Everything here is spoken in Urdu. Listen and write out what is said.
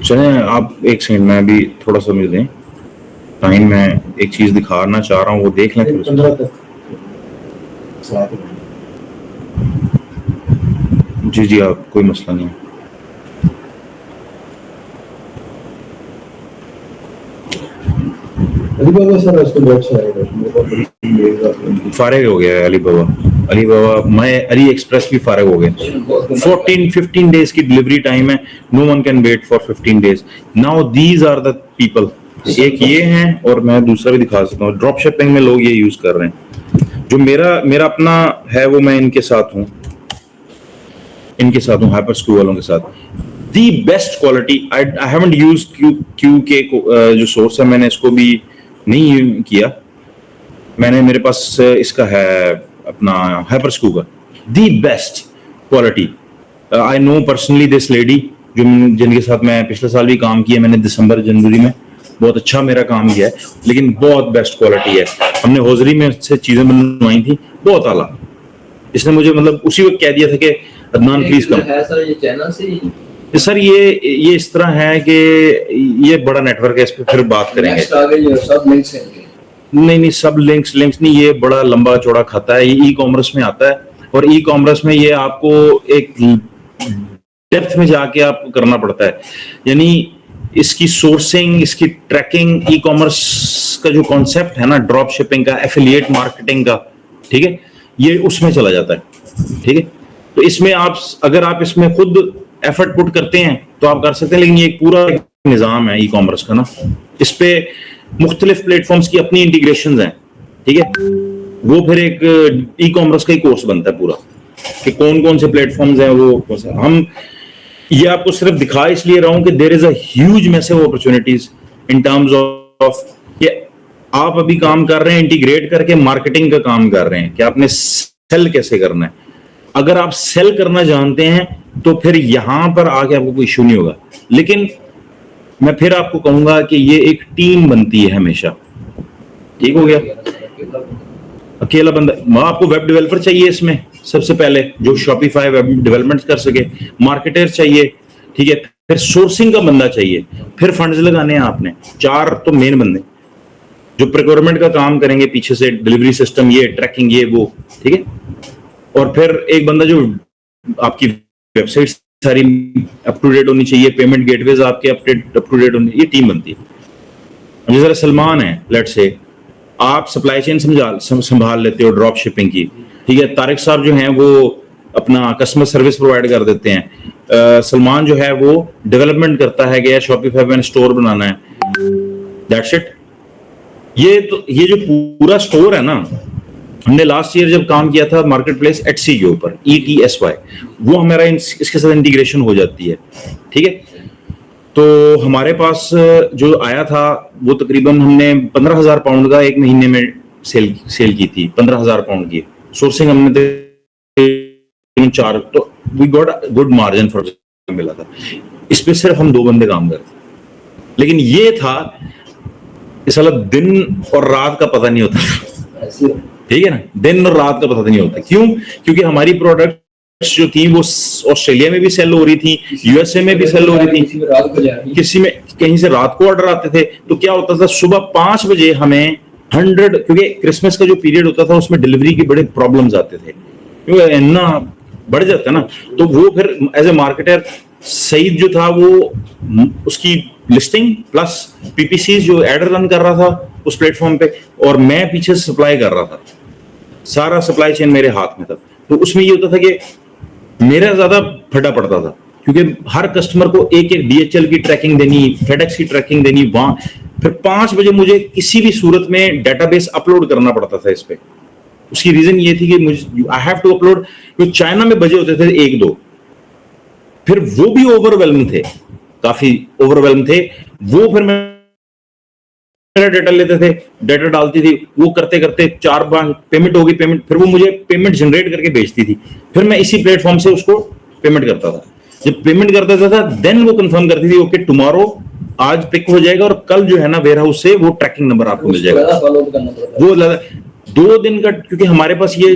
چلیں آپ ایک سیکنڈ میں ابھی تھوڑا سا مجھے دیں ٹائم، میں ایک چیز دکھانا چاہ رہا ہوں، وہ دیکھ لیں پھر جی جی آپ کوئی مسئلہ نہیں. فارغ ہو گیا ہے علی بابا میں علی ایکسپریس بھی فارغ ہو گیا. 15 days کی ڈلیوری ٹائم ہے. No one can wait for 15 days. Now these are the people. ایک یہ ہیں اور میں دوسرا بھی دکھا سکتا ہوں. ڈراپ شپنگ میں لوگ یہ یوز کر رہے ہیں. جو میرا اپنا ہے وہ میں ان کے ساتھ ہوں ہائپر اسکرو والوں کے ساتھ. The best quality. I haven't use کیو کے جو سورس ہے میں نے اس کو بھی نہیں کیا. میں نے میرے پاس اس کا ہے اپنا ہائپر اسکرو کا. The best quality. I know personally this lady جن کے ساتھ میں پچھلے سال بھی کام کیا. میں نے دسمبر جنوری میں بہت اچھا میرا کام کیا ہے لیکن بہت بیسٹ کوالٹی ہے. ہم نے ہوزری میں سے چیزیں بنوائی تھیں بہت اعلیٰ. اس نے مجھے مطلب اسی وقت کہہ دیا تھا کہ عدنان پلیز کم. سر یہ اس طرح ہے کہ یہ بڑا نیٹ ورک ہے, اس پہ پھر بات کریں گے. نہیں سب لنکس نہیں, یہ بڑا لمبا چوڑا کھاتا ہے. یہ ای کامرس میں آتا ہے اور ای کامرس میں یہ آپ کو ایک ڈیپتھ میں جا کے آپ کو کرنا پڑتا ہے. یعنی اس کی سورسنگ, اس کی ٹریکنگ, ای کامرس کا جو کانسیپٹ ہے نا ڈراپ شپنگ کا, ایفیلیٹ مارکیٹنگ کا, ٹھیک ہے, یہ اس میں چلا جاتا ہے. ٹھیک ہے, تو اس میں اگر آپ اس میں خود ایفرٹ پٹ کرتے ہیں تو آپ کر سکتے ہیں, لیکن یہ ایک پورا نظام ہے ای کامرس کا نا. اس پہ مختلف پلیٹ فارمز کی اپنی انٹیگریشنز ہیں. ٹھیک ہے, وہ پھر ایک ای کامرس کا ہی کورس بنتا ہے پورا کہ کون سے پلیٹ فارمز ہیں. وہ ہم یہ آپ کو صرف دکھا اس لیے رہا ہوں کہ there is a huge massive opportunities in terms of کہ آپ ابھی کام کر رہے ہیں انٹیگریٹ کر کے مارکیٹنگ کا کام کر رہے ہیں کہ آپ نے سیل کیسے کرنا ہے. اگر آپ سیل کرنا جانتے ہیں تو پھر یہاں پر آ کے آپ کو کوئی ایشو نہیں ہوگا. لیکن میں پھر آپ کو کہوں گا کہ یہ ایک ٹیم بنتی ہے ہمیشہ. ٹھیک ہو گیا, اکیلا بندہ آپ کو ویب ڈیولپر چاہیے اس میں سب سے پہلے جو شاپیفائی ویب ڈیولپمنٹ کر سکے, مارکیٹر چاہیے, ٹھیک ہے, پھر سورسنگ کا بندہ چاہیے, پھر فنڈز لگانے ہیں آپ نے. 4 تو مین بندے جو پریکورمنٹ کا کام کریں گے پیچھے سے, ڈلیوری سسٹم, یہ ٹریکنگ, یہ وہ, ٹھیک ہے, اور پھر ایک بندہ جو آپ کی ویب سائٹ ساری اپ ٹو ڈیٹ ہونی چاہیے, پیمنٹ گیٹ ویز آپ کے اپ ٹو ڈیٹ ہونی. یہ ٹیم بنتی ہے. جس طرح سلمان ہے, لیٹ سے آپ سپلائی چین سنبھال لیتے ہو ڈراپ شپنگ کی, ٹھیک ہے, طارق صاحب جو ہیں وہ اپنا کسٹمر سروس پرووائڈ کر دیتے ہیں, سلمان جو ہے وہ ڈیولپمنٹ کرتا ہے کہ شاپیفائی میں اسٹور بنانا ہے. That's it. یہ جو پورا اسٹور ہے نا, ہم نے لاسٹ ایئر جب کام کیا تھا مارکیٹ پلیس ایٹسی کے اوپر, ETSY, وہ ہمارا اس کے ساتھ انٹیگریشن ہو جاتی ہے. ٹھیک ہے, تو ہمارے پاس جو آیا تھا وہ تقریباً ہم نے 15,000 پاؤنڈ کا ایک مہینے میں سیل کی تھی. 15,000 پاؤنڈ کی سورسنگ ہم نے 4, تو we got good margin for ملا تھا. اس پہ صرف ہم 2 بندے کام کرتے, لیکن یہ تھا اس والا دن اور رات کا پتہ نہیں ہوتا. ٹھیک ہے نا, دن اور رات کا پتہ نہیں ہوتا. کیوں؟ کیونکہ ہماری پروڈکٹ جو تھی وہ آسٹریلیا میں بھی سیل ہو رہی تھی, USA میں بھی سیل ہو رہی تھی, کسی میں کہیں سے رات کو آرڈر آتے تھے. تو کیا ہوتا تھا, صبح 5 بجے ہمیں 100, کیونکہ کرسمس کا جو پیریڈ ہوتا تھا اس میں ڈلیوری کے بڑے پرابلمز آتے تھے, کیونکہ اتنا بڑھ جاتا ہے نا. تو وہ پھر ایز اے مارکیٹر سعید جو تھا وہ اس کی لسٹنگ پلس PPCs جو ایڈر رن کر رہا تھا اس پلیٹ فارم پہ, اور میں پیچھے سے سپلائی کر رہا تھا. سارا سپلائی چین میرے ہاتھ میں تھا. تو اس میں یہ ہوتا تھا کہ میرا زیادہ پھٹا پڑتا تھا, کیونکہ ہر کسٹمر کو ایک DHL کی ٹریکنگ دینی, FedEx کی ٹریکنگ دینی وہاں. پھر 5 بجے مجھے کسی بھی صورت میں ڈیٹا بیس اپلوڈ کرنا پڑتا تھا اس پہ. اس کی ریزن یہ تھی کہ آئی ہیو ٹو اپلوڈ, کیونکہ چائنا میں بجے ہوتے تھے 1-2, پھر وہ بھی اوور ویلم تھے, کافی اوور ویلم تھے وہ. پھر میرا ڈیٹا لیتے تھے, ڈیٹا ڈالتی تھی, وہ کرتے کرتے 4 بار پیمنٹ ہوگی, پیمنٹ پھر وہ مجھے پیمنٹ جنریٹ کر کے بھیجتی تھی. پھر میں اسی پلیٹ فارم سے اس کو پیمنٹ کرتا تھا. جب پیمنٹ کرتا تھا دین وہ کنفرم کرتی تھی اوکے ٹمارو آج پک ہو جائے گا, اور کل جو ہے نا ویئر ہاؤس سے وہ ٹریکنگ نمبر آپ کو مل جائے گا. وہ 2 دن کا, کیونکہ ہمارے پاس یہ